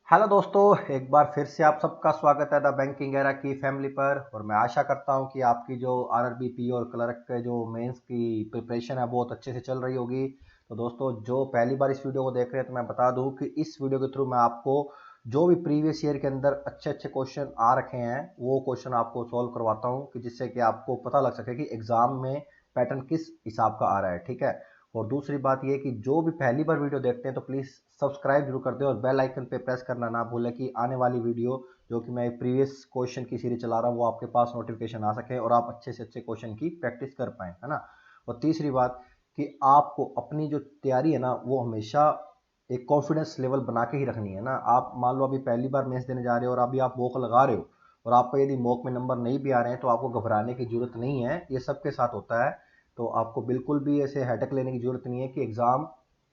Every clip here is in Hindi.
हेलो दोस्तों, एक बार फिर से आप सबका स्वागत है द बैंकिंग एरा की फैमिली पर। और मैं आशा करता हूं कि आपकी जो आरआरबी पी और क्लर्क के जो मेंस की प्रिपरेशन है बहुत अच्छे से चल रही होगी। तो दोस्तों, जो पहली बार इस वीडियो को देख रहे हैं तो मैं बता दूं कि इस वीडियो के थ्रू मैं आपको जो भी प्रीवियस ईयर के अंदर अच्छे अच्छे क्वेश्चन आ रखे हैं वो क्वेश्चन आपको सॉल्व करवाता हूँ कि जिससे कि आपको पता लग सके कि एग्जाम में पैटर्न किस हिसाब का आ रहा है। ठीक है। और दूसरी बात यह कि जो भी पहली बार वीडियो देखते हैं तो प्लीज़ सब्सक्राइब जरूर कर दें और बेल आइकन पे प्रेस करना ना भूलें कि आने वाली वीडियो जो कि मैं प्रीवियस क्वेश्चन की सीरीज चला रहा हूँ वो आपके पास नोटिफिकेशन आ सके और आप अच्छे से अच्छे क्वेश्चन की प्रैक्टिस कर पाएँ, है ना। और तीसरी बात कि आपको अपनी जो तैयारी है ना वो हमेशा एक कॉन्फिडेंस लेवल बना के ही रखनी है ना। आप मान लो अभी पहली बार मेंस देने जा रहे हो और अभी आप मॉक लगा रहे हो और आपको यदि मॉक में नंबर नहीं भी आ रहे हैं तो आपको घबराने की जरूरत नहीं है, ये सबके साथ होता है। तो आपको बिल्कुल भी ऐसे हेडेक लेने की जरूरत नहीं है कि एग्जाम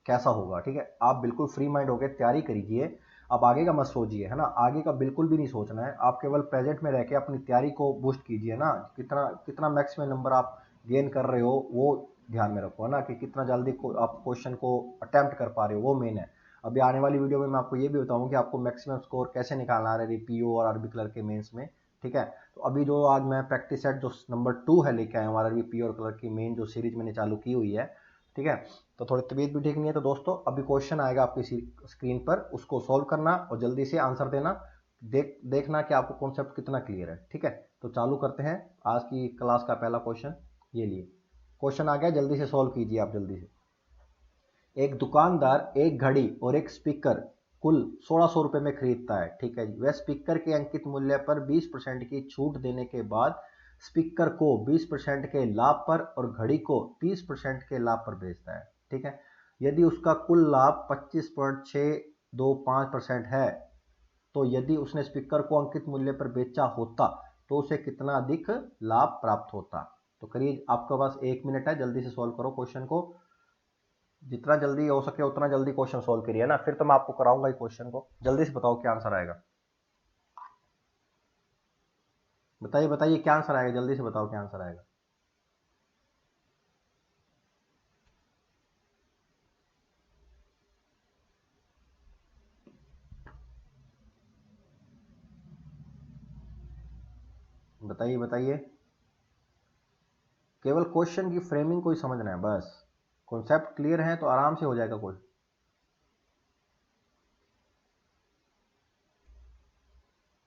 कैसा होगा। ठीक है, आप बिल्कुल फ्री माइंड होकर तैयारी करिए। आप आगे का मत सोचिए, है ना। आगे का बिल्कुल भी नहीं सोचना है, आप केवल प्रेजेंट में रह के अपनी तैयारी को बूस्ट कीजिए ना। कितना कितना मैक्सिमम नंबर आप गेन कर रहे हो वो ध्यान में रखो, है ना, कि कितना जल्दी आप क्वेश्चन को अटेम्प्ट कर पा रहे हो वो मेन है। अभी आने वाली वीडियो में मैं आपको ये भी बताऊँ कि आपको मैक्सिमम स्कोर कैसे निकालना है पीओ और आरबी क्लर्क के मेंस में। ठीक है। तो अभी जो आज मैं प्रैक्टिस सेट जो नंबर 2 है लेके आया हूँ आरबी पी और क्लर्क की मेन जो सीरीज मैंने चालू की हुई है। ठीक है। तो थोड़ी तबीयत भी ठीक नहीं है तो दोस्तों अभी क्वेश्चन आएगा आपकी स्क्रीन पर, उसको सॉल्व करना और जल्दी से आंसर देना। देखना कि आपको कॉन्सेप्ट कितना क्लियर है। ठीक है। तो चालू करते हैं आज की क्लास का पहला क्वेश्चन। ये लिए क्वेश्चन आ गया, जल्दी से सॉल्व कीजिए आप जल्दी से। एक दुकानदार एक घड़ी और एक स्पीकर कुल 1600 रुपए में खरीदता है। ठीक है जी। वह स्पीकर के अंकित मूल्य पर 20% की छूट देने के बाद स्पीकर को 20% के लाभ पर और घड़ी को 30% के लाभ पर बेचता है। ठीक है। यदि उसका कुल लाभ 25.625% है तो यदि उसने स्पीकर को अंकित मूल्य पर बेचा होता तो उसे कितना अधिक लाभ प्राप्त होता। तो करिए, आपके पास 1 मिनट है, जल्दी से सॉल्व करो क्वेश्चन को। जितना जल्दी हो सके उतना जल्दी क्वेश्चन सोल्व करिए ना, फिर तो मैं आपको कराऊंगा ही क्वेश्चन को। जल्दी से बताओ क्या आंसर आएगा। बताइए बताइए क्या आंसर आएगा, जल्दी से बताओ क्या आंसर आएगा। बताइए बताइए। केवल क्वेश्चन की फ्रेमिंग को ही समझना है बस। कॉन्सेप्ट क्लियर है तो आराम से हो जाएगा कोई।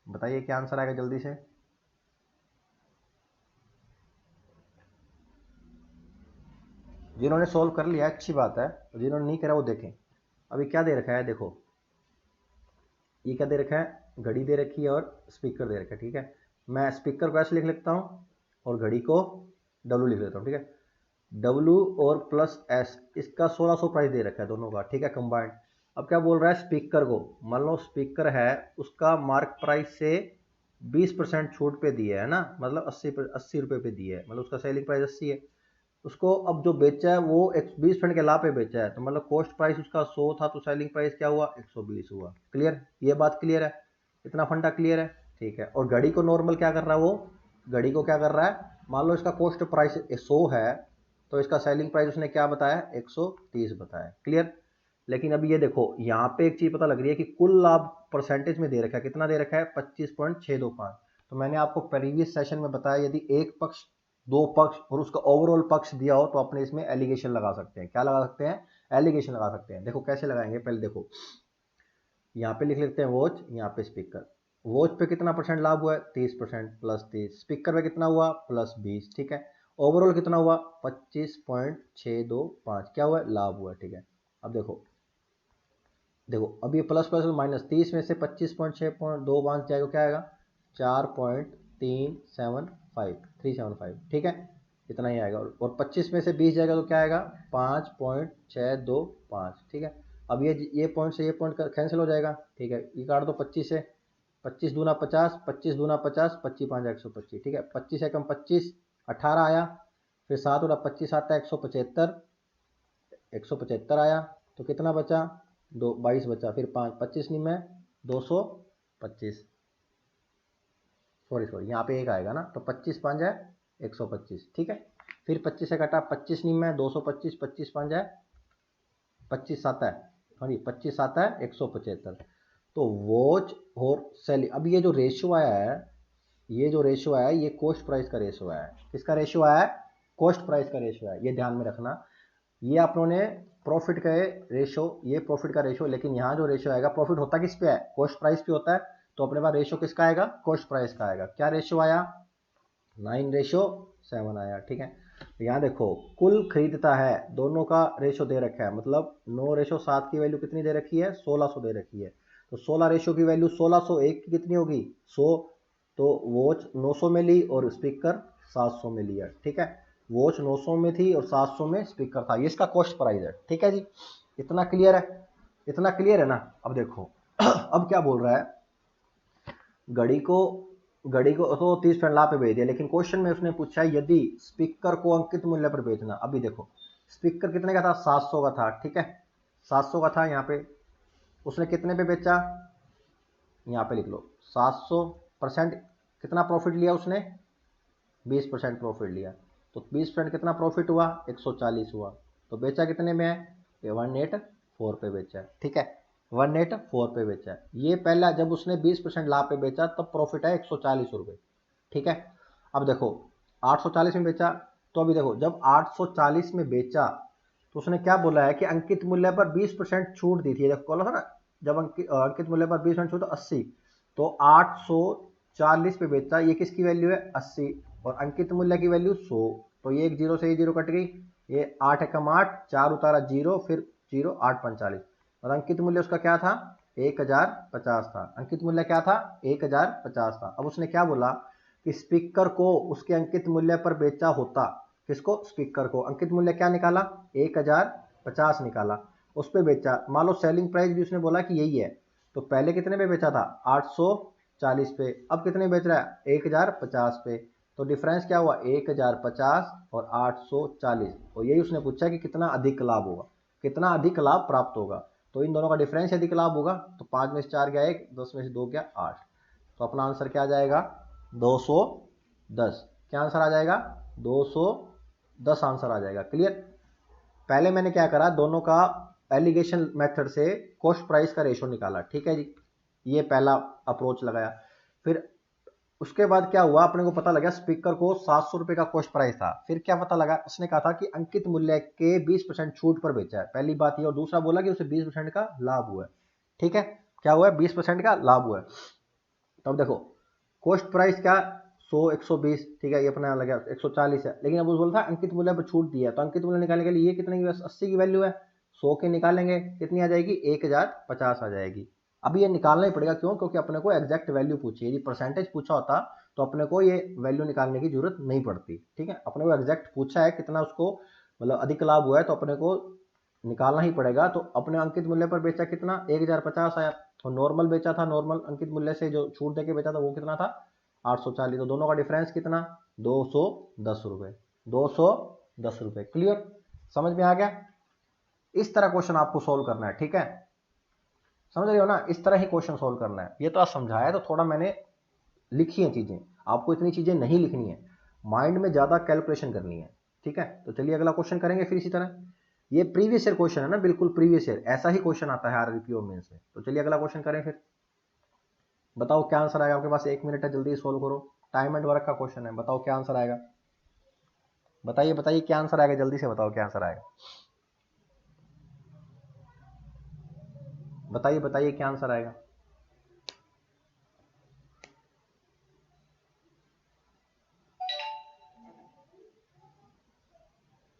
बताइए क्या आंसर आएगा जल्दी से। जिन्होंने सोल्व कर लिया अच्छी बात है, जिन्होंने नहीं करा वो देखें। अभी क्या दे रखा है देखो, ये क्या दे रखा है, घड़ी दे रखी है और स्पीकर दे रखा है। ठीक है। मैं स्पीकर को ऐसे लिख लेता हूँ और घड़ी को डब्लू लिख लेता हूँ। ठीक है। डब्लू और प्लस एस, इसका 1600 प्राइस दे रखा है दोनों का। ठीक है, कंबाइंड। अब क्या बोल रहा है, स्पीकर को मान लो स्पीकर है, उसका मार्क प्राइस से 20% छूट पे दिया है ना, मतलब 80 रुपये पे दिया है, मतलब उसका सेलिंग प्राइस 80 है। उसको अब जो बेचा है वो 20% के लाभ पे बेचा है, तो मतलब कॉस्ट प्राइस उसका 100 था तो सेलिंग प्राइस क्या हुआ, 120 हुआ। क्लियर, ये बात क्लियर है, इतना फंडा क्लियर है। ठीक है। और घड़ी को नॉर्मल क्या कर रहा है वो, घड़ी को क्या कर रहा है, मान लो इसका कॉस्ट प्राइस 100 है तो इसका सेलिंग प्राइस उसने क्या बताया, 130 बताया। क्लियर। लेकिन अभी ये देखो यहाँ पे एक चीज पता लग रही है कि कुल लाभ परसेंटेज में दे रखा है, कितना दे रखा है, 25.625। तो मैंने आपको प्रीवियस सेशन में बताया यदि एक पक्ष, दो पक्ष और उसका ओवरऑल पक्ष दिया हो तो अपने इसमें एलिगेशन लगा सकते हैं। क्या लगा सकते हैं, एलिगेशन लगा सकते हैं। देखो कैसे लगाएंगे, पहले देखो यहाँ पे लिख लेते हैं वॉच, यहाँ पे स्पीकर। वॉच पे कितना परसेंट लाभ हुआ है, 30%, प्लस 30। स्पीकर पे कितना हुआ, प्लस 20। ठीक है। ओवरऑल कितना हुआ, 25.625 क्या हुआ, लाभ हुआ। ठीक है। अब देखो देखो अब ये प्लस प्लस माइनस, 30 में से 25.6.2 जाएगा क्या आएगा, 4.375 ठीक है, इतना ही आएगा। और 25 में से 20 जाएगा तो क्या आएगा, 5.625। ठीक है। अब ये पॉइंट से ये पॉइंट कैंसिल हो जाएगा। ठीक है, ये काट दो 25 से, 25 दूना 50, 25 दूना 50, 25 5 125। ठीक है, 25 एकम 25, 18 आया, फिर 7 और 25 आता है 175, 175 आया तो कितना बचा, 22 बचा, फिर 5, 25 नहीं में 225, सॉरी सॉरी यहाँ पे एक आएगा ना, तो 25 5 है 125। ठीक है। फिर 25 से कटा, 25 नहीं में 225, 25 5 है 25 7 है, सॉरी 25 7 है 175। तो वॉच और सेलिंग, अब ये जो रेशियो आया है, ये जो रेशियो आया है ये कॉस्ट प्राइस का रेशियो आया है। किसका रेशियो आया है? कॉस्ट प्राइस का रेशियो है, ये ध्यान में रखना। ये आप लोगों ने प्रॉफिट का रेशियो, ये प्रॉफिट का रेशियो, लेकिन यहाँ जो रेशियो आएगा, प्रॉफिट होता किस पे है? कॉस्ट प्राइस पे होता है। तो अपने पास रेशियो किसका आएगा? कॉस्ट प्राइस का आएगा। क्या रेशियो आया? 9:7 आया, ठीक है। तो यहाँ देखो, कुल खरीदता है, दोनों का रेशियो दे रखा है, मतलब 9:7 की वैल्यू कितनी दे रखी है? 1600 दे रखी है। तो 16 रेशियो की वैल्यू 1600, एक की कितनी होगी? 100। तो वॉच 900 में ली और स्पीकर 700 में लिया, ठीक है। वॉच 900 में थी और 700 में स्पीकर था, ये इसका कॉस्ट प्राइस है, ठीक है जी। इतना क्लियर है? इतना क्लियर है ना? अब देखो अब क्या बोल रहा है, घड़ी को घड़ी को तो 30% लाभ पे बेच दिया, लेकिन क्वेश्चन में उसने पूछा है यदि स्पीकर को अंकित मूल्य पर बेचना। अभी देखो, स्पीकर कितने का था? 700 का था, ठीक है। 700 का था, यहाँ पे उसने कितने पे बेचा? यहाँ पे लिख लो 700%। कितना प्रॉफिट लिया उसने? 20% प्रॉफिट लिया। तो 20% कितना प्रॉफिट हुआ? 140 हुआ। तो बेचा कितने में है? ये 184 पे बेचा है, ठीक है। 184 पे बेचा है। ये पहला जब उसने 20% लाभ पे बेचा तब प्रॉफिट है 140 रुपये, ठीक है। अब देखो 840 में बेचा, तो अभी देखो जब 840 में बेचा तो उसने क्या बोला है कि अंकित मूल्य पर 20% छूट दी थी। देखो बोला था ना, जब अंकित मूल्य पर 20% छूट तो 80। तो 840 पे बेचा, ये किसकी वैल्यू है? 80, और अंकित मूल्य की वैल्यू 100। तो ये एक जीरो से ये जीरो कट गई, ये 8 एकम 8, 4 उतारा जीरो, फिर जीरो 8 45, और अंकित मूल्य उसका क्या था? 1050 था। अंकित मूल्य क्या था? 1050 था। अब उसने क्या बोला कि स्पीकर को उसके अंकित मूल्य पर बेचा होता। किसको? स्पीकर को। अंकित मूल्य क्या निकाला? 1050 निकाला, उस पर बेचा। मान लो सेलिंग प्राइस भी उसने बोला कि यही है, तो पहले कितने पे बेचा था? 840 पे। अब कितने बेच रहा है? 1050 पे। तो डिफरेंस क्या हुआ? 1050 और 840, और यही उसने पूछा कि कितना अधिक लाभ होगा, कितना अधिक लाभ प्राप्त होगा। तो इन दोनों का डिफरेंस अधिक लाभ होगा। तो 5 में से 4 गया 1, 10 में से 2 गया 8। तो अपना आंसर क्या आ जाएगा? 210। क्या आंसर आ जाएगा? 210 आंसर आ जाएगा। क्लियर? पहले मैंने क्या करा, दोनों का एलिगेशन मेथड से कॉस्ट प्राइस का रेशो निकाला, ठीक है जी। ये पहला अप्रोच लगाया। फिर उसके बाद क्या हुआ, अपने को पता लगा स्पीकर को 700 रुपए का कॉस्ट प्राइस था। फिर क्या पता लगा, उसने कहा था कि अंकित मूल्य के 20% छूट पर बेचा है, पहली बात ये। और दूसरा बोला कि उसे 20% का लाभ हुआ है, ठीक है। क्या हुआ है? 20% का लाभ हुआ है। तब देखो कॉस्ट प्राइस क्या? 100, 120, ठीक है, ये अपना लगा 140 है। लेकिन अब वो बोलता है अंकित मूल्य पर छूट दिया है, तो अंकित मूल्य निकालने के लिए ये कितने की? 80 की वैल्यू है, 100 के निकालेंगे कितनी आ जाएगी? 1050 आ जाएगी। अब ये निकालना ही पड़ेगा, क्यों? क्योंकि अपने को एग्जैक्ट वैल्यू पूछी है। यदि परसेंटेज पूछा होता तो अपने को ये वैल्यू निकालने की जरूरत नहीं पड़ती, ठीक है। अपने को एग्जैक्ट पूछा है कितना उसको मतलब अधिक लाभ हुआ है, तो अपने को निकालना ही पड़ेगा। तो अपने अंकित मूल्य पर बेचा कितना? 1050 आया। और नॉर्मल बेचा था, नॉर्मल अंकित मूल्य से जो छूट देके बेचा था वो कितना था? 840। तो दोनों का डिफरेंस कितना? 210 रुपये। 210 रुपये। क्लियर? समझ में आ गया? इस तरह क्वेश्चन आपको सोल्व करना है, ठीक है। समझ रहे हो ना? इस तरह ही क्वेश्चन सोल्व करना है। ये तो आप समझाया, तो थोड़ा मैंने लिखी है चीजें, आपको इतनी चीजें नहीं लिखनी है, माइंड में ज्यादा कैलकुलेशन करनी है, ठीक है। तो चलिए अगला क्वेश्चन करेंगे फिर इसी तरह। ये प्रीवियस ईयर क्वेश्चन है ना, बिल्कुल प्रीवियस ईयर ऐसा ही क्वेश्चन आता है आरआरबी मेंस में। तो चलिए अगला क्वेश्चन करें फिर। बताओ क्या आंसर आएगा? आपके पास 1 मिनट है, जल्दी सोल्व करो। टाइम एंड वर्क का क्वेश्चन है, बताओ क्या आंसर आएगा। बताइए बताइए क्या आंसर आएगा, जल्दी से बताओ क्या आंसर आएगा। बताइए बताइए क्या आंसर आएगा।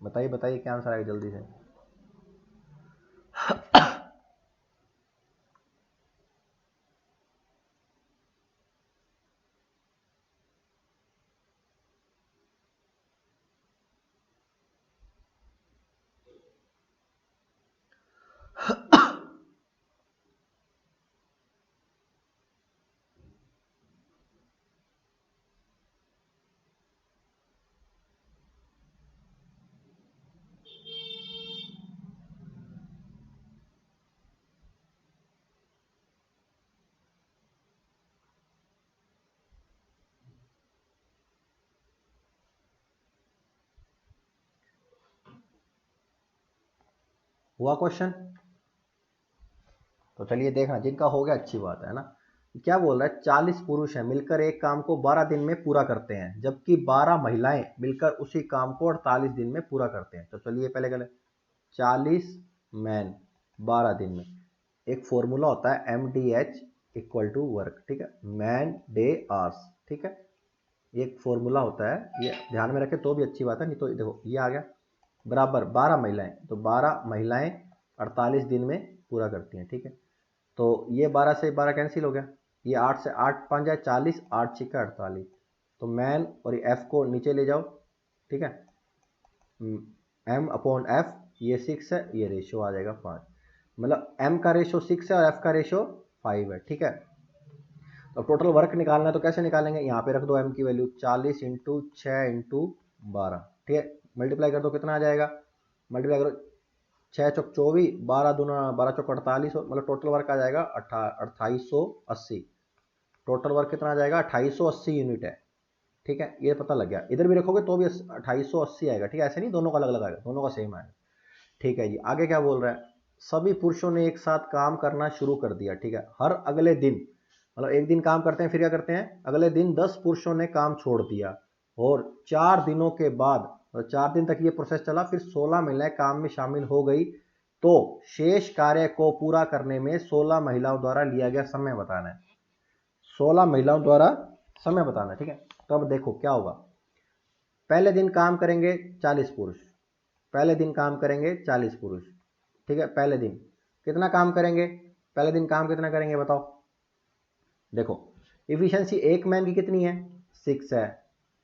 बताइए बताइए क्या आंसर आएगा जल्दी से। हुआ क्वेश्चन? तो चलिए देखना, जिनका हो गया अच्छी बात है ना। क्या बोल रहा है, 40 पुरुष हैं मिलकर एक काम को 12 दिन में पूरा करते हैं, जबकि 12 महिलाएं मिलकर उसी काम को 48 दिन में पूरा करते हैं। तो चलिए पहले गले 40 मैन 12 दिन में, एक फॉर्मूला होता है MDH इक्वल टू वर्क, ठीक है, मैन डे आवर्स, ठीक है, ये एक फॉर्मूला होता है, ये ध्यान में रखें तो भी अच्छी बात है, नहीं तो देखो ये आ गया बराबर 12 महिलाएं, तो 12 महिलाएं 48 दिन में पूरा करती हैं, ठीक है। तो ये 12 से 12 कैंसिल हो गया, ये 8 से 8 5 जाए 40, 8 छिक्का 48, तो मैन और ये एफ को नीचे ले जाओ, ठीक है, M अपॉन एफ, ये 6 है, ये रेशियो आ जाएगा 5, मतलब M का रेशियो 6 है और F का रेशियो 5 है, ठीक है। तो टोटल वर्क निकालना है तो कैसे निकालेंगे, यहाँ पे रख दो M की वैल्यू 40 इंटू 6 इंटू 12, ठीक है, मल्टीप्लाई कर दो कितना आ जाएगा, मल्टीप्लाई करो 6 चौक 24, 12 दूना 12 चौक 48, मतलब टोटल वर्क आ जाएगा 2880, टोटल वर्क कितना आ जाएगा 2880 यूनिट है, ठीक है, ये पता लग गया। इधर भी रखोगे तो भी 2880 आएगा, ठीक है, ऐसे नहीं दोनों का अलग अलग आएगा, दोनों का सेम आएगा, ठीक है जी। आगे क्या बोल रहा है, सभी पुरुषों ने एक साथ काम करना शुरू कर दिया, ठीक है, हर अगले दिन, मतलब एक दिन काम करते हैं फिर क्या करते हैं, अगले दिन 10 पुरुषों ने काम छोड़ दिया, और 4 दिनों के बाद, तो 4 दिन तक ये प्रोसेस चला, फिर 16 महिलाएं काम में शामिल हो गई, तो शेष कार्य को पूरा करने में 16 महिलाओं द्वारा लिया गया समय बताना है, 16 महिलाओं द्वारा समय बताना है, ठीक है। तो अब देखो क्या होगा, पहले दिन काम करेंगे 40 पुरुष, पहले दिन काम करेंगे 40 पुरुष, ठीक है, पहले दिन कितना काम करेंगे, पहले दिन काम कितना करेंगे बताओ, देखो इफिशियंसी एक मैन की कितनी है 6 है,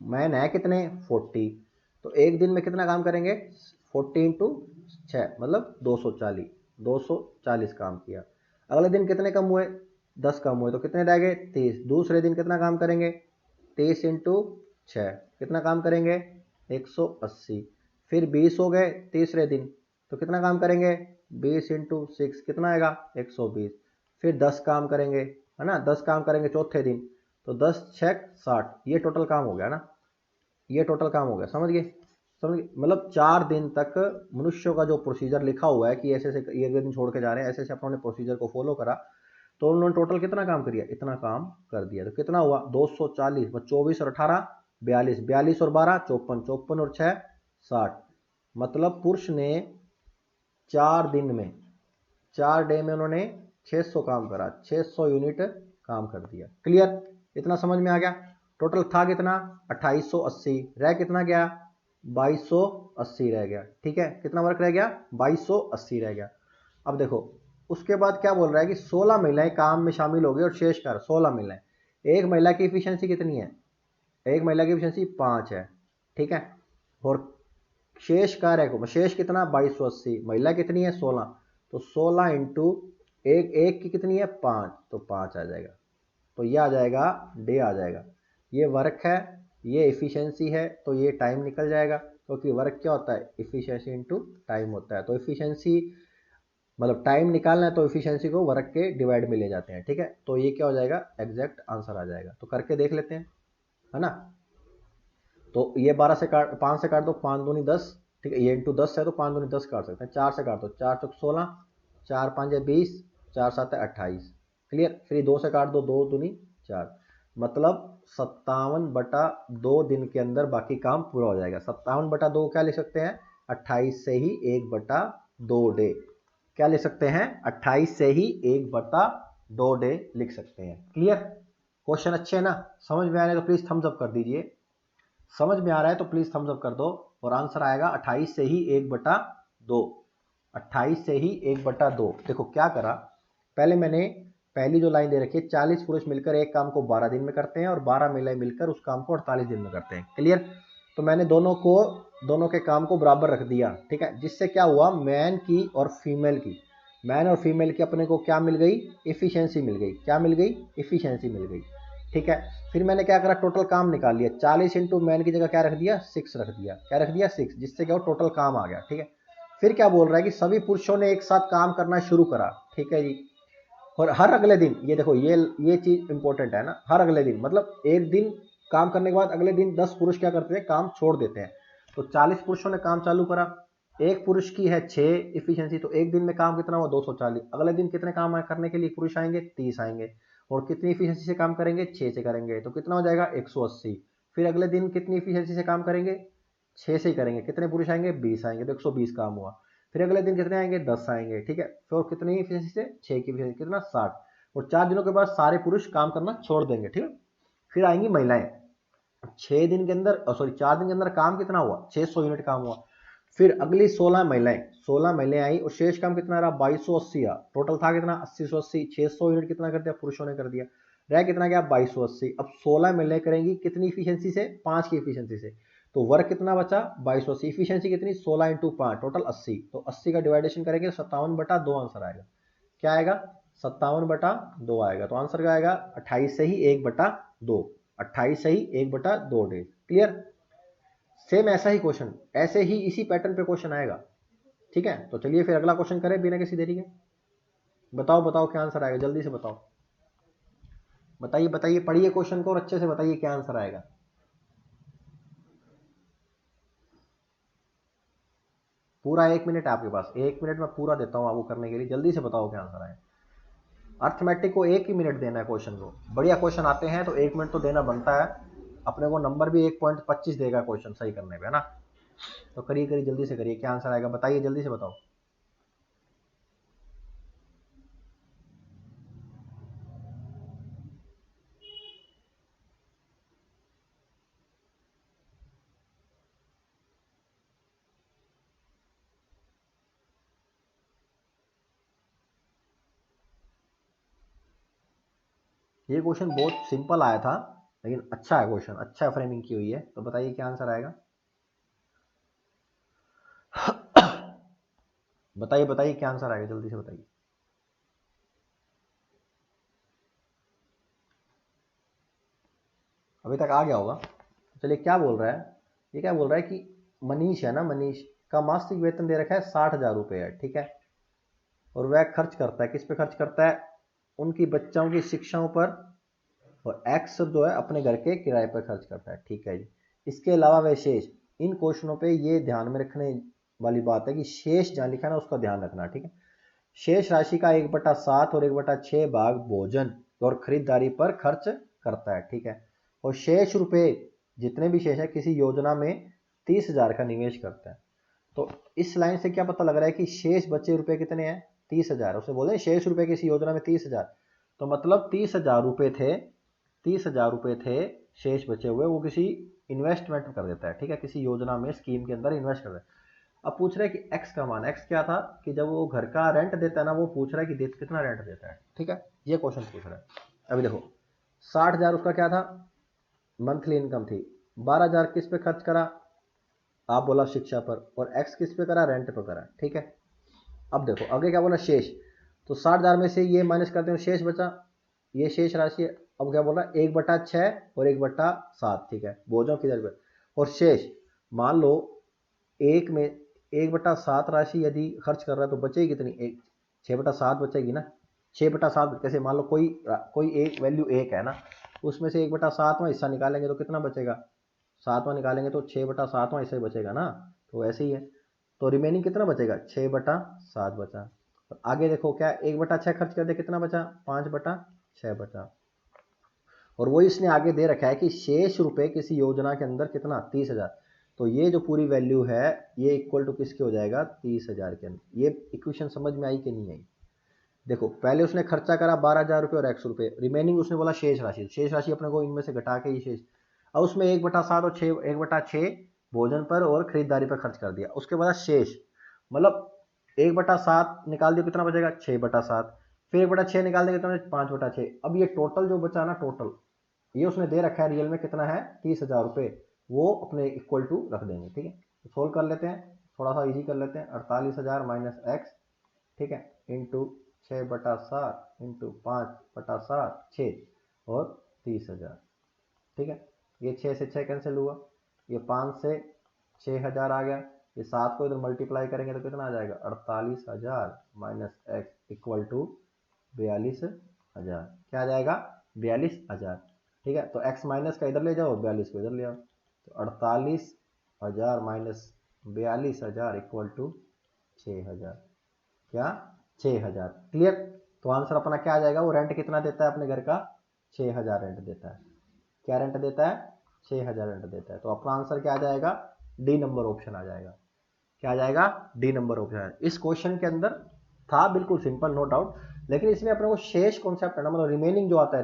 मैन है कितने 40, तो एक दिन में कितना काम करेंगे 40 इंटू 6 मतलब 240, 240 काम किया। अगले दिन कितने कम हुए 10 कम हुए, तो कितने रह गए 30, दूसरे दिन कितना काम करेंगे 30 इंटू 6 कितना काम करेंगे 180, फिर 20 हो गए तीसरे दिन, तो कितना काम करेंगे 20 इंटू 6 कितना आएगा 120, फिर 10 काम करेंगे, है ना, 10 काम करेंगे चौथे दिन, तो 10 6 60, ये टोटल काम हो गया ना, ये टोटल काम हो गया, समझ गए, समझ गए, मतलब 4 दिन तक मनुष्यों का जो प्रोसीजर लिखा हुआ है कि ऐसे ऐसे ये दिन छोड़ के जा रहे हैं, ऐसे ऐसे अपने प्रोसीजर को फॉलो करा, तो उन्होंने टोटल कितना काम कर दिया, इतना काम कर दिया, तो कितना हुआ 240, 24 और 18 42, 42 और 12 54, 54 और 6 60, मतलब पुरुष ने 4 दिन में 4 डे में उन्होंने 600 काम करा, 600 यूनिट काम कर दिया, क्लियर, इतना समझ में आ गया। टोटल था कितना 2880, रह कितना गया 2280 रह गया, ठीक है, कितना वर्क रह गया 2280 रह गया। अब देखो उसके बाद क्या बोल रहा है कि 16 महिलाएं काम में शामिल हो गई और शेष कार्य 16 महिलाएं, एक महिला की एफिशिएंसी कितनी है, एक महिला की एफिशिएंसी 5 है, ठीक है, और शेष कार्य को शेष कितना 2280, महिला कितनी है 16, तो 16 इंटू एक, एक की कितनी है 5, तो 5 आ जाएगा, तो ये आ जाएगा डे आ जाएगा, ये वर्क है, ये एफिशिएंसी है, तो ये टाइम निकल जाएगा, क्योंकि वर्क क्या होता है एफिशिएंसी इंटू टाइम होता है, तो एफिशिएंसी मतलब टाइम निकालना है तो एफिशिएंसी को वर्क के डिवाइड में ले जाते हैं, ठीक है, तो ये क्या हो जाएगा एग्जैक्ट आंसर आ जाएगा। तो करके देख लेते हैं, है ना, तो ये 12 से काट 5 से काट दो 5 दूनी 10, ठीक है, ये इंटू 10 है तो 5 दूनी 10 काट सकते हैं, 4 से काट दो 4 चौक 16, 4 5 है 20, 4 7 है 28, क्लियर, फिर 2 से काट दो 2 दूनी 4, मतलब 57/2 दिन के अंदर बाकी काम पूरा हो जाएगा। 57/2 क्या लिख सकते हैं 28 से ही 1/2 डे, क्या लिख सकते हैं 28 से ही 1/2 डे लिख सकते हैं, क्लियर। क्वेश्चन अच्छे है ना, समझ में आ रहे हैं तो प्लीज थम्स अप कर दीजिए, समझ में आ रहा है तो प्लीज थम्स अप कर दो, और आंसर आएगा 28 से ही 1/2, 28 से ही 1/2। देखो क्या करा, पहले मैंने पहली जो लाइन दे रखी है 40 पुरुष मिलकर एक काम को 12 दिन में करते हैं और 12 महिलाएं मिलकर उस काम को 48 दिन में करते हैं, क्लियर, तो मैंने दोनों के काम को बराबर रख दिया, ठीक है, जिससे क्या हुआ मैन की और फीमेल की अपने को क्या मिल गई एफिशिएंसी मिल गई, क्या मिल गई एफिशिएंसी मिल गई, ठीक है। फिर मैंने क्या करा टोटल काम निकाल लिया, 40 इंटू मैन की जगह क्या रख दिया 6 रख दिया, क्या रख दिया 6, जिससे क्या हो टोटल काम आ गया, ठीक है। फिर क्या बोल रहा है कि सभी पुरुषों ने एक साथ काम करना शुरू करा, ठीक है जी, और हर अगले दिन, ये देखो ये चीज इंपॉर्टेंट है ना, हर अगले दिन मतलब एक दिन काम करने के बाद अगले दिन 10 पुरुष क्या करते हैं काम छोड़ देते हैं, तो 40 पुरुषों ने काम चालू करा, एक पुरुष की है 6 इफिशियंसी, तो एक दिन में काम कितना हुआ 240। अगले दिन कितने काम करने के लिए पुरुष आएंगे 30 आएंगे, और कितनी इफिशियंसी से काम करेंगे 6 से करेंगे, तो कितना हो जाएगा 180। फिर अगले दिन कितनी इफिशियंसी से काम करेंगे 6 से ही करेंगे, कितने पुरुष आएंगे 20 आएंगे, तो 120 काम हुआ। फिर अगले दिन कितने आएंगे 10 आएंगे, ठीक है, फिर कितनी इफिशियंसी से 6 की इफिशियंसी कितना 60, और 4 दिनों के बाद सारे पुरुष काम करना छोड़ देंगे, ठीक है। फिर आएंगी महिलाएं, 6 दिन के अंदर सॉरी 4 दिन के अंदर काम कितना हुआ 600 यूनिट काम हुआ। फिर अगली 16 महिलाएं आई और शेष काम कितना रहा 2280 आ, टोटल था कितना 80 600 यूनिट कितना कर दिया पुरुषों ने कर दिया, रह कितना गया 2280। अब 16 महिलाएं करेंगी कितनी इफिशियंसी से 5 की इफिशियंसी से, तो वर्क कितना बचा 2280, इफिशियंसी कितनी 16 इंटू 5 टोटल 80, तो 80 का डिवाइडेशन करेंगे 57/2 आंसर आएगा। क्या आएगा 57/2 आएगा, तो आंसर क्या आएगा 28 से ही 1/2, 28 से ही 1/2 डेज। क्लियर। सेम ऐसा ही क्वेश्चन, ऐसे ही इसी पैटर्न पे क्वेश्चन आएगा, ठीक है। तो चलिए फिर अगला क्वेश्चन करें बिना किसी देरी के। बताओ बताओ क्या आंसर आएगा, जल्दी से बताओ, बताइए बताइए, पढ़िए क्वेश्चन को और अच्छे से बताइए क्या आंसर आएगा। पूरा 1 मिनट आपके पास, 1 मिनट में पूरा देता हूँ आपको करने के लिए, जल्दी से बताओ क्या आंसर आएगा। अर्थमेटिक को 1 ही मिनट देना है क्वेश्चन को, बढ़िया क्वेश्चन आते हैं तो 1 मिनट तो देना बनता है, अपने को नंबर भी 1.25 देगा क्वेश्चन सही करने पे, है ना। तो करिए करिए जल्दी से करिए, क्या आंसर आएगा बताइए, जल्दी से बताओ। ये क्वेश्चन बहुत सिंपल आया था, लेकिन अच्छा है क्वेश्चन, अच्छा फ्रेमिंग की हुई है, तो बताइए क्या आंसर आएगा। बताइए बताइए क्या आंसर आएगा, जल्दी से बताइए। अभी तक आ गया होगा। चलिए क्या बोल रहा है, ये क्या बोल रहा है कि मनीष है ना, मनीष का मासिक वेतन दे रखा है 60,000 रुपये है, ठीक है, और वह खर्च करता है, किस पे खर्च करता है उनकी बच्चों की शिक्षाओं पर, और एक्स जो है अपने घर के किराए पर खर्च करता है, ठीक है जी। इसके अलावा वह शेष, इन क्वेश्चनों पे ये ध्यान में रखने वाली बात है कि शेष जहाँ लिखा है ना उसका ध्यान रखना, ठीक है। शेष राशि का 1/7 और 1/6 भाग भोजन और खरीदारी पर खर्च करता है, ठीक है, और शेष रुपए जितने भी शेष है किसी योजना में 30,000 का निवेश करता है। तो इस लाइन से क्या पता लग रहा है कि शेष बचे रुपए कितने हैं 30,000, उसे बोले शेष रुपए किसी योजना में 30,000, तो मतलब 30,000 रुपए थे, 30,000 रुपए थे शेष बचे हुए, वो किसी इन्वेस्टमेंट में कर देता है, ठीक है, किसी योजना में स्कीम के अंदर इन्वेस्ट कर देता है। अब पूछ रहा है कि एक्स का मान, एक्स क्या था कि जब वो घर का रेंट देता है ना, वो पूछ रहा है कि कितना रेंट देता है, ठीक है, ये क्वेश्चन पूछ रहा है। अभी देखो 60,000 उसका क्या था मंथली इनकम थी, 12,000 किस पे खर्च करा आप बोला शिक्षा पर, और एक्स किस पे करा रेंट पे करा, ठीक है। अब देखो आगे क्या बोला शेष, तो 60,000 में से ये माइनस करते हैं शेष बचा, ये शेष राशि है। अब क्या बोल रहा है 1/6 और 1/7, ठीक है, भोजों की दर पर, और शेष मान लो एक में 1/7 राशि यदि खर्च कर रहा है तो बचेगी कितनी, एक 6/7 बचेगी ना, 6/7 कैसे, मान लो कोई एक वैल्यू एक है ना, उसमें से 1/7वां हिस्सा निकालेंगे तो कितना बचेगा, 7वां निकालेंगे तो 6/7वां हिस्सा ही बचेगा ना, तो ऐसे ही है। तो रिमेनिंग कितना बचेगा 6/7 बचा। तो आगे देखो क्या 1/6 खर्च कर दिया कितना बचा 5/6 बचा, और वही इसने आगे दे रखा है कि शेष रुपए किसी योजना के अंदर कितना 30,000, तो ये जो पूरी वैल्यू है ये इक्वल टू किसके हो जाएगा 30,000 के अंदर। ये इक्वेशन समझ में आई कि नहीं आई। देखो पहले उसने खर्चा करा 12,000 रुपये और 100 रुपये, रिमेनिंग उसने बोला शेष राशि, शेष राशि अपने को इनमें से घटा के ही शेष, अब उसमें 1/7 और 1/6 भोजन पर और खरीदारी पर खर्च कर दिया, उसके बाद शेष मतलब 1/7 निकाल दिया कितना बचेगा 6/7, फिर 1/6 निकाल दिया कितना 5/6। अब ये टोटल जो बचा ना टोटल ये उसने दे रखा है रियल में कितना है 30,000 रुपये, वो अपने इक्वल टू रख देंगे, ठीक है। तो सोल्व कर लेते हैं, थोड़ा सा इजी कर लेते हैं, 48,000 माइनस एक्स, ठीक है, इंटू 6/7 इंटू 5/7 6 और 30,000, ठीक है। ये 6 से 6 कैंसिल हुआ, ये 5 से 6,000 आ गया, ये 7 को इधर मल्टीप्लाई करेंगे तो कितना आ जाएगा 48,000 माइनस एक्स इक्वल टू 42,000, क्या आ जाएगा 42,000, ठीक है। तो x माइनस का इधर ले जाओ 42 को इधर ले आओ, तो 48,000 माइनस 42,000 इक्वल टू 6,000, क्या 6,000। क्लियर। तो आंसर अपना क्या आ जाएगा, वो रेंट कितना देता है अपने घर का, 6,000 रेंट देता है। क्या रेंट देता है, 6,000 रेंट देता है। तो अपना आंसर क्या आ जाएगा, डी नंबर ऑप्शन आ जाएगा। क्या आ जाएगा, डी नंबर ऑप्शन। इस क्वेश्चन के अंदर था बिल्कुल सिंपल, नो डाउट, लेकिन इसमें अपने को शेष कॉन्सेप्ट है ना, मतलब रिमेनिंग जो आता है,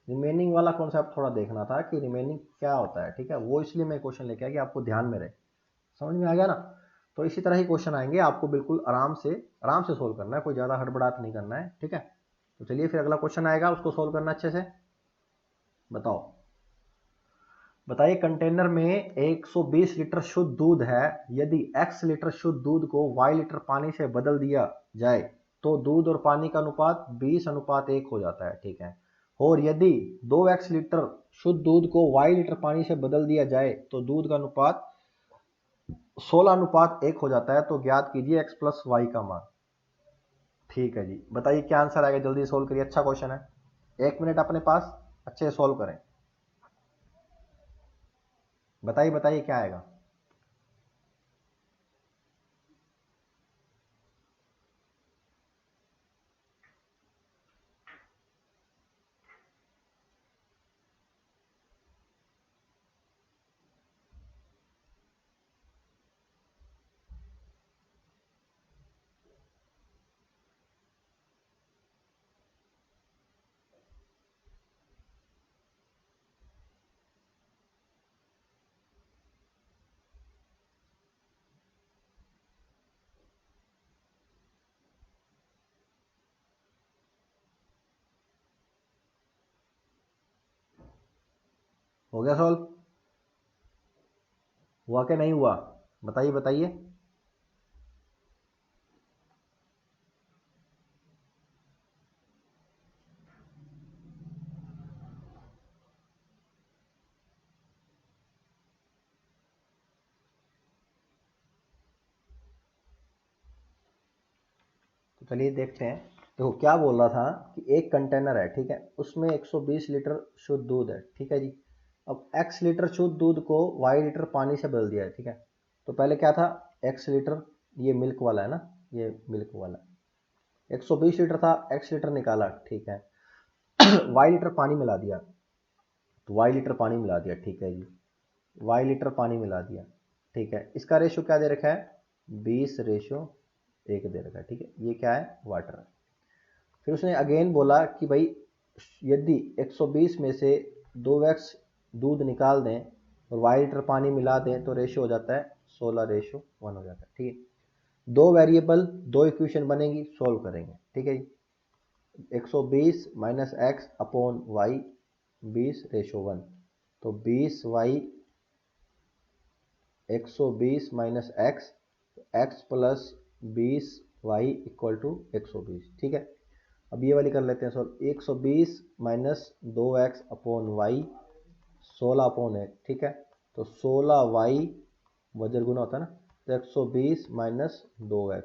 रिमेनिंग वाला कॉन्सेप्ट थोड़ा देखना था कि रिमेनिंग क्या होता है। ठीक है, वो इसलिए मैं क्वेश्चन लेके आया कि आपको ध्यान में रहे। समझ में आ गया ना। तो इसी तरह ही क्वेश्चन आएंगे, आपको बिल्कुल आराम से सोल्व करना है, कोई ज्यादा हड़बड़ाहट नहीं करना है। ठीक है, तो चलिए फिर अगला क्वेश्चन आएगा, उसको सोल्व करना अच्छे से। बताओ, बताइए कंटेनर में 120 लीटर शुद्ध दूध है। यदि x लीटर शुद्ध दूध को y लीटर पानी से बदल दिया जाए तो दूध और पानी का अनुपात 20:1 हो जाता है। ठीक है, और यदि 2x लीटर शुद्ध दूध को y लीटर पानी से बदल दिया जाए तो दूध का अनुपात 16:1 हो जाता है। तो ज्ञात कीजिए x प्लस वाई का मान। ठीक है जी, बताइए क्या आंसर आएगा, जल्दी सोल्व करिए, अच्छा क्वेश्चन है, 1 मिनट अपने पास, अच्छे से सोल्व करें। बताइए बताइए क्या आएगा। हो गया सॉल्व, हुआ कि नहीं हुआ, बताइए बताइए। तो चलिए देखते हैं। देखो क्या बोल रहा था कि एक कंटेनर है, ठीक है, उसमें 120 लीटर शुद्ध दूध है। ठीक है जी, अब x लीटर शुद्ध दूध को y लीटर पानी से बदल दिया है। ठीक है, तो पहले क्या था, x लीटर, ये मिल्क वाला है ना, ये मिल्क वाला 120 लीटर था, x लीटर निकाला। ठीक है, y लीटर पानी मिला दिया, तो y लीटर पानी मिला दिया। ठीक है जी, y लीटर पानी मिला दिया। ठीक है, इसका रेशो क्या दे रखा है, 20:1 दे रखा है। ठीक है, ये क्या है, वाटर है। फिर उसने अगेन बोला कि भाई यदि 120 में से 2x दूध निकाल दें और y लीटर पानी मिला दें तो रेशियो हो जाता है 16:1 हो जाता है। ठीक है, दो वेरिएबल, दो इक्वेशन बनेगी, सोल्व करेंगे। ठीक है जी, 120 माइनस एक्स अपॉन वाई 20:1, तो 20y 120 minus x, x plus 20y equal to 120। ठीक है, अब ये वाली कर लेते हैं solve, 120 minus 2x upon Y 16/1। ठीक है, तो 16y वजर गुना होता है ना, तो 120 माइनस 2x,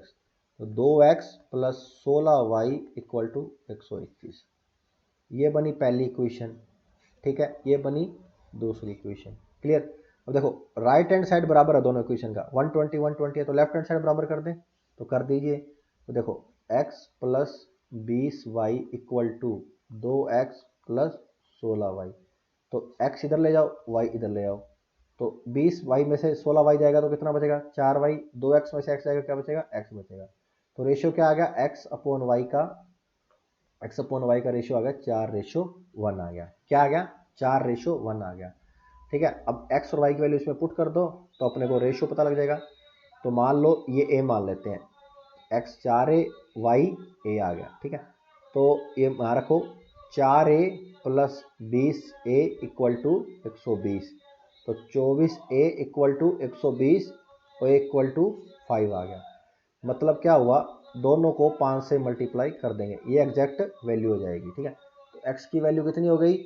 तो 2x प्लस 16y इक्वल टू 121। ये बनी पहली इक्वेशन। ठीक है, ये बनी दूसरी इक्वेशन। क्लियर। अब देखो राइट हैंड साइड बराबर है दोनों इक्वेशन का, 120 120 है, तो लेफ्ट हैंड साइड बराबर कर दें, तो कर दीजिए। तो देखो x plus 20y equal to 2x प्लस 16y, तो x इधर ले जाओ, y इधर ले आओ, तो 20y में से 16y जाएगा तो कितना बचेगा, 4y, 2x में से x जाएगा, क्या बचेगा, x बचेगा। तो रेशियो क्या आ गया, x अपॉन वाई का रेशियो आ गया 4:1 आ गया। क्या आ गया, 4:1 आ गया। ठीक है, अब x और y की वैल्यू इसमें पुट कर दो तो अपने को रेशियो पता लग जाएगा। तो मान लो ये a मान लेते हैं, x 4a y a आ गया। ठीक है, तो ये मान रखो 4a plus 20a equal to 120, तो 24a इक्वल टू 120 और इक्वल टू 5 आ गया। मतलब क्या हुआ, दोनों को 5 से मल्टीप्लाई कर देंगे, ये एग्जैक्ट वैल्यू हो जाएगी। ठीक है, तो x की वैल्यू कितनी हो गई,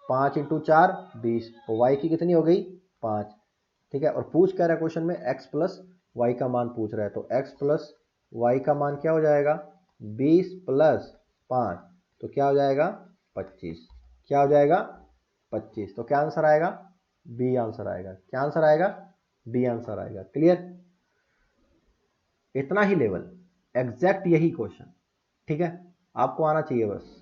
5 इंटू 4 20, और y की कितनी हो गई, 5। ठीक है, और पूछ क्या रहा है क्वेश्चन में, x प्लस वाई का मान पूछ रहा है, तो x प्लस वाई का मान क्या हो जाएगा, 20 प्लस 5, तो क्या हो जाएगा 25। क्या हो जाएगा 25, तो क्या आंसर आएगा, बी आंसर आएगा। क्या आंसर आएगा, बी आंसर आएगा। क्लियर, इतना ही लेवल, एग्जैक्ट यही क्वेश्चन, ठीक है, आपको आना चाहिए बस।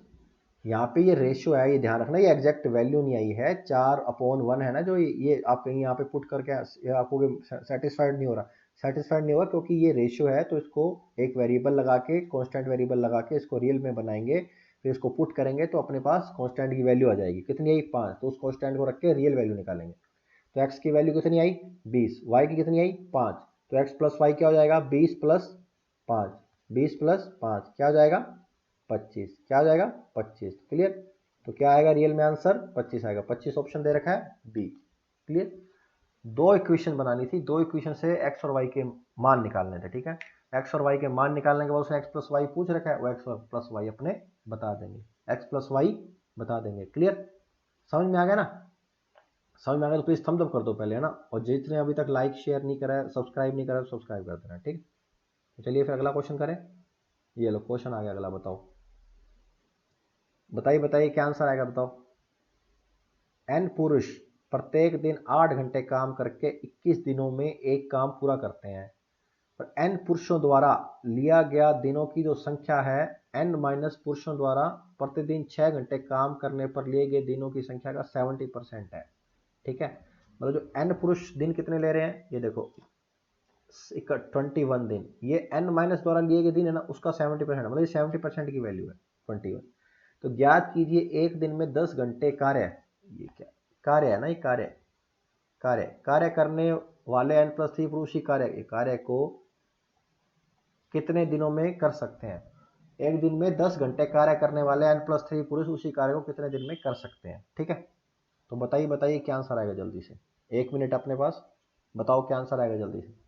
यहाँ पे ये रेशियो है, ये ध्यान रखना, ये एग्जैक्ट वैल्यू नहीं आई है, 4/1 है ना, जो ये आप कहीं यहाँ पे पुट करके आपको सेटिस्फाइड नहीं हो रहा, सेटिस्फाइड नहीं होगा क्योंकि ये रेशियो है, तो इसको एक वेरिएबल लगा के, कांस्टेंट वेरिएबल लगा के इसको रियल में बनाएंगे, फिर इसको पुट करेंगे तो अपने पास कांस्टेंट की वैल्यू आ जाएगी। कितनी आई? 5, तो उस कांस्टेंट को रख के रियल वैल्यू निकालेंगे। तो x की वैल्यू कितनी आई? 20, y की कितनी आई? 5, तो x प्लस वाई क्या हो जाएगा? 20 प्लस 5, 20 प्लस 5 क्या हो जाएगा? 25, क्या हो जाएगा? 25। क्लियर, तो क्या आएगा रियल में आंसर? 25 आएगा। 25 ऑप्शन दे रखा है बी। क्लियर, दो इक्वेशन बनानी थी, दो इक्वेशन से एक्स और वाई के मान निकालने थे, ठीक है। एक्स और वाई के मान निकालने के बाद उसने एक्स प्लस वाई पूछ रखा है, वो एक्स और प्लस वाई अपने बता देंगे, एक्स प्लस वाई बता देंगे। क्लियर, समझ में आ गया ना? समझ में आ गया तो प्लीज थम्स अप कर दो पहले, है ना, और जितने अभी तक लाइक शेयर नहीं करा है, सब्सक्राइब नहीं करा है, सब्सक्राइब कर देना, ठीक। तो चलिए फिर अगला क्वेश्चन करें। ये लो क्वेश्चन आ गया अगला, बताओ, बताइए बताइए क्या आंसर आएगा, बताओ। एन पुरुष प्रत्येक दिन 8 घंटे काम करके 21 दिनों में एक काम पूरा करते हैं, पर एन पुरुषों द्वारा लिया गया दिनों की जो संख्या है, एन माइनस पुरुषों द्वारा प्रतिदिन 6 घंटे काम करने पर लिए गए दिनों की संख्या का 70% है, ठीक है। मतलब जो एन पुरुष दिन कितने ले रहे हैं, ये देखो 21 दिन, ये एन माइनस द्वारा लिए गए दिन है ना, उसका 70%, मतलब 70% की वैल्यू है 21। तो ज्ञात कीजिए एक दिन में 10 घंटे कार्य, ये क्या कार्य है ना, ये कार्य कार्य कार्य करने वाले एन प्लस 3 पुरुष ही कार्य को कितने दिनों में कर सकते हैं। एक दिन में 10 घंटे कार्य करने वाले एन प्लस 3 पुरुष उसी कार्य को कितने दिन में कर सकते हैं, ठीक है। तो बताइए बताइए क्या आंसर आएगा जल्दी से, 1 मिनट अपने पास, बताओ क्या आंसर आएगा जल्दी से।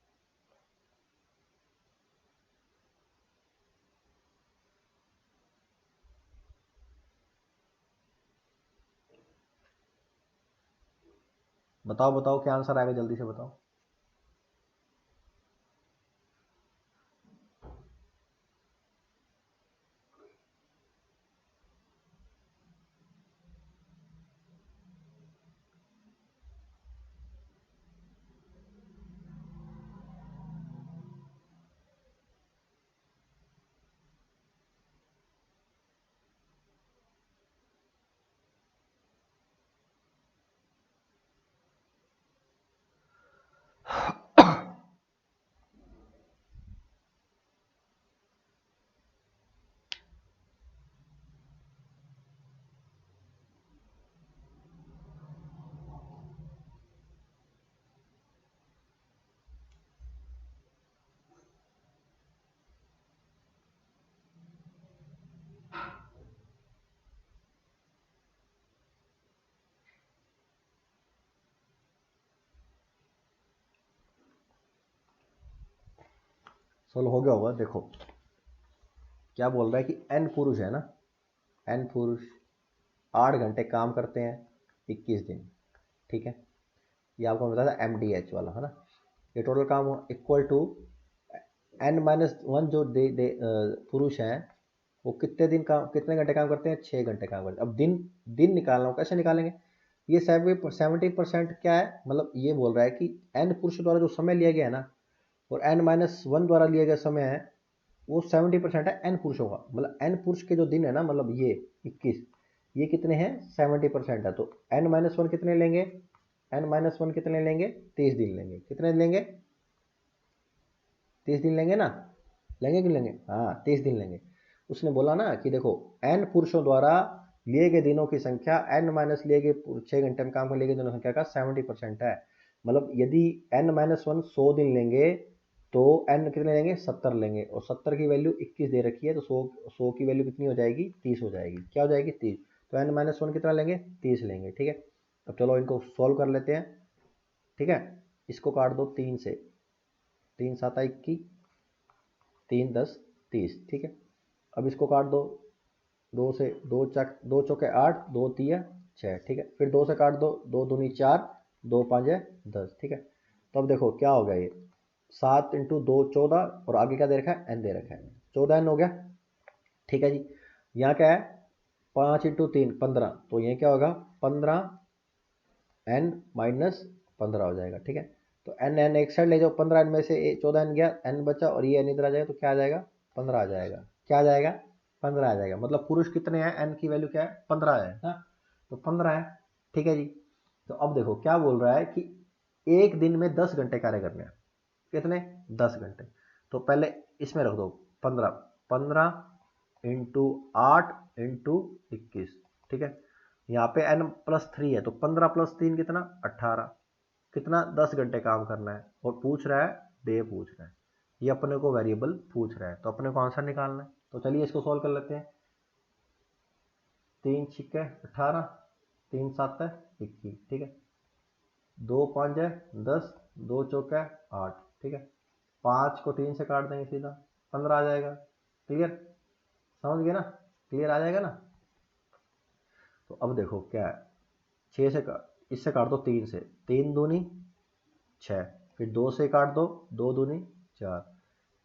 बताओ बताओ क्या आंसर आएगा जल्दी से बताओ। सोल्व हो गया होगा। देखो क्या बोल रहा है कि एन पुरुष है ना, एन पुरुष 8 घंटे काम करते हैं 21 दिन, ठीक है। ये आपको बताया था MDH वाला, है ना। ये टोटल काम इक्वल टू N-1 जो पुरुष हैं वो कितने दिन काम, कितने घंटे काम करते हैं, 6 घंटे काम करते हैं। अब दिन दिन निकालना हो, कैसे निकालेंगे, ये 70% क्या है, मतलब ये बोल रहा है कि एन पुरुष द्वारा जो समय लिया गया है ना, और N-1 द्वारा लिया गया समय है, वो 70% है एन पुरुषों का। मतलब एन पुरुष के जो दिन है ना, मतलब ये 21, ये कितने हैं, 70% है। तो N-1 कितने लेंगे, N-1 कितने लेंगे, 30 दिन लेंगे। कितने लेंगे, 30 दिन लेंगे ना, लेंगे कि लेंगे, हाँ 30 दिन लेंगे। उसने बोला ना कि देखो एन पुरुषों द्वारा लिए गए दिनों की संख्या एन माइनस लिए गए 6 घंटे में काम कर लिए गए दिनों की संख्या का 70% है। मतलब यदि N-1 100 दिन लेंगे तो एन कितने लेंगे, 70 लेंगे, और 70 की वैल्यू 21 दे रखी है, तो 100 की वैल्यू कितनी हो जाएगी, 30 हो जाएगी। क्या हो जाएगी, 30। तो N-1 कितना लेंगे, 30 लेंगे, ठीक है। अब चलो इनको सॉल्व कर लेते हैं, ठीक है। इसको काट दो 3 से, 3 7 21, 3 10 30, ठीक है। अब इसको काट दो, 2 से, 2 चौके 8, 2 तिया 6, ठीक है। फिर 2 से काट दो, 2 दूनी 4, 2 5 10, ठीक है। तो अब देखो क्या हो गया, ये 7 इंटू 2 14, और आगे क्या दे रखा है, एन दे रखा है, 14 एन हो गया, ठीक है जी। यहाँ क्या है, 5 इंटू 3 15, तो ये क्या होगा, 15 एन माइनस 15 हो जाएगा, ठीक है। तो एन एन एक साइड ले जाओ, 15 में से 14 एन गया, एन बचा और ये एन इधर आ जाएगा तो क्या आ जाएगा 15 आ जाएगा। क्या आ जाएगा 15 आ जाएगा। मतलब पुरुष कितने हैं, एन की वैल्यू क्या है 15 है ना, तो 15 है। ठीक है जी। तो अब देखो क्या बोल रहा है कि एक दिन में 10 घंटे कार्य करने हैं। कितने 10 घंटे। तो पहले इसमें रख दो 15, 15 इंटू 8 इंटू 21। ठीक है। यहाँ पे n प्लस 3 है तो 15 प्लस 3 कितना 18। कितना 10 घंटे काम करना है और पूछ रहा है डे पूछ रहा है, ये अपने को वेरिएबल पूछ रहा है तो अपने को आंसर निकालना है। तो चलिए इसको सॉल्व कर लेते हैं। 3 छिक्के 18, 3 7 21। ठीक है। 2 5 है 10, 2 चौका 8। ठीक है। 5 को 3 से काट देंगे सीधा 15 आ जाएगा। क्लियर, समझ गए ना, क्लियर आ जाएगा ना। तो अब देखो क्या है, 6 से इससे काट दो 3 से, 3 दूनी 6, फिर 2 से काट दो 2 दूनी 4।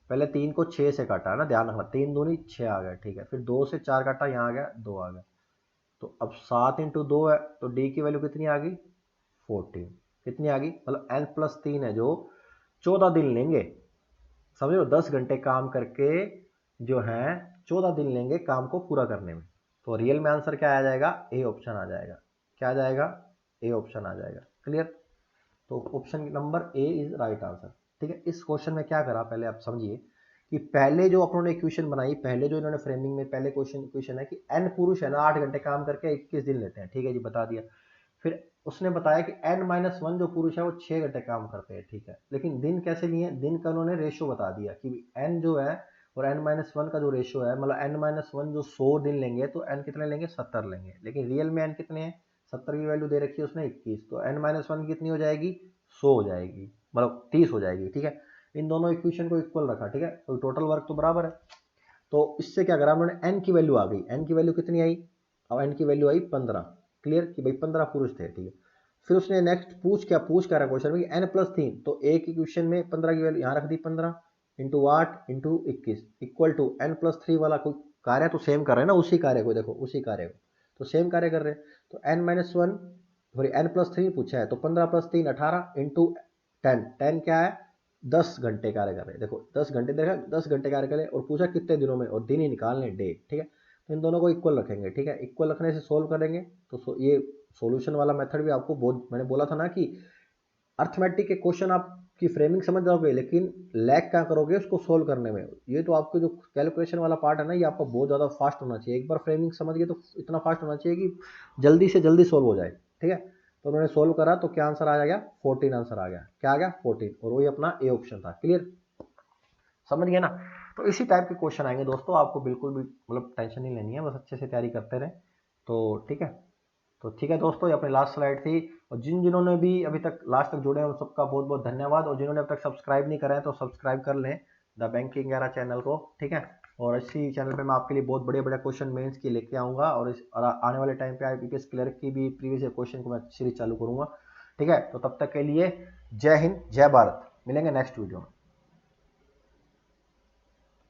पहले 3 को 6 से काटा है ना, ध्यान रखना, 3 दूनी 6 आ गया। ठीक है। फिर 2 से 4 काटा, यहाँ आ गया 2 आ गया। तो अब 7 इंटू 2 है तो डी की वैल्यू कितनी आ गई 14। कितनी आ गई, मतलब n प्लस 3 है जो 14 दिन लेंगे। समझो 10 घंटे काम करके जो है 14 दिन लेंगे काम को पूरा करने में। तो रियल में आंसर क्या आ जाएगा, ए ऑप्शन आ जाएगा। क्या आ जाएगा, ए ऑप्शन आ जाएगा। क्लियर। तो option number A is right answer. ठीक है। इस क्वेश्चन में क्या करा, पहले आप समझिए कि पहले जो अपनों ने इक्वेशन बनाई, पहले जो इन्होंने फ्रेमिंग में पहले क्वेश्चन है कि n पुरुष है ना 8 घंटे काम करके 21 दिन लेते हैं। ठीक है जी, बता दिया। फिर उसने बताया कि n-1 जो पुरुष है वो 6 घंटे काम करते हैं। ठीक है। लेकिन दिन कैसे लिए, दिन का उन्होंने रेशियो बता दिया कि n जो है और n-1 का जो रेशियो है, मतलब n-1 जो 100 दिन लेंगे तो n कितने लेंगे 70 लेंगे। लेकिन रियल में n कितने हैं, 70 की वैल्यू दे रखी है उसने 21, तो n-1 कितनी हो जाएगी 100 हो जाएगी, मतलब 30 हो जाएगी। ठीक है। इन दोनों इक्वेशन को इक्वल रखा। ठीक है। तो टोटल वर्क तो बराबर है। तो इससे क्या करा उन्होंने, n की वैल्यू आ गई, n की वैल्यू कितनी आई, अब n की वैल्यू आई 15। क्लियर कि भाई 15 पुरुष थे। ठीक है। फिर उसने नेक्स्ट पूछ क्या रहा क्वेश्चन में, n प्लस 3, तो एक इक्वेशन में 15 की वैल्यू यहाँ रख दी 15 into 8 into 21 equal to n plus 3 वाला कोई कार्य तो सेम कर रहे हैं ना, उसी कार्य को देखो, उसी कार्य को तो सेम कार्य कर रहे हैं। तो n-1 सॉरी n प्लस 3 पूछा है तो 15 प्लस 3 18 इंटू 10, 10 क्या है 10 घंटे कार्य कर रहे हैं। देखो 10 घंटे देखा, 10 घंटे कार्य करें और पूछा कितने दिनों में, और दिन ही निकालने डे। ठीक है। तो इन दोनों को इक्वल रखेंगे। ठीक है। इक्वल रखने से सोल्व करेंगे तो ये सॉल्यूशन वाला मेथड भी आपको बहुत, मैंने बोला था ना कि अर्थमेटिक के क्वेश्चन आपकी फ्रेमिंग समझ जाओगे लेकिन लैग क्या करोगे उसको सोल्व करने में। ये तो आपको जो कैलकुलेशन वाला पार्ट है ना, ये आपका बहुत ज़्यादा फास्ट होना चाहिए। एक बार फ्रेमिंग समझ गए तो इतना फास्ट होना चाहिए कि जल्दी से जल्दी सोल्व हो जाए। ठीक है। तो उन्होंने सोल्व करा तो क्या आंसर आ गया 14 आंसर आ गया। क्या आ गया 14, और वही अपना ए ऑप्शन था। क्लियर, समझ गए ना। तो इसी टाइप के क्वेश्चन आएंगे दोस्तों, आपको बिल्कुल भी मतलब टेंशन नहीं लेनी है, बस अच्छे से तैयारी करते रहे तो ठीक है। तो ठीक है दोस्तों, ये अपनी लास्ट स्लाइड थी। और जिन्होंने भी अभी तक लास्ट तक जुड़े हैं उन सबका बहुत बहुत धन्यवाद, और जिन्होंने अब तक सब्सक्राइब नहीं करा है तो सब्सक्राइब कर लें द बैंकिंग एरा चैनल को। ठीक है। और इसी चैनल पे मैं आपके लिए बहुत बड़े बड़े क्वेश्चन मेंस की लेके आऊँगा, और आने वाले टाइम पे आईपीपीएस क्लर्क की भी प्रीवियस क्वेश्चन को मैं सीरीज चालू करूँगा। ठीक है। तो तब तक के लिए जय हिंद जय भारत, मिलेंगे नेक्स्ट वीडियो में।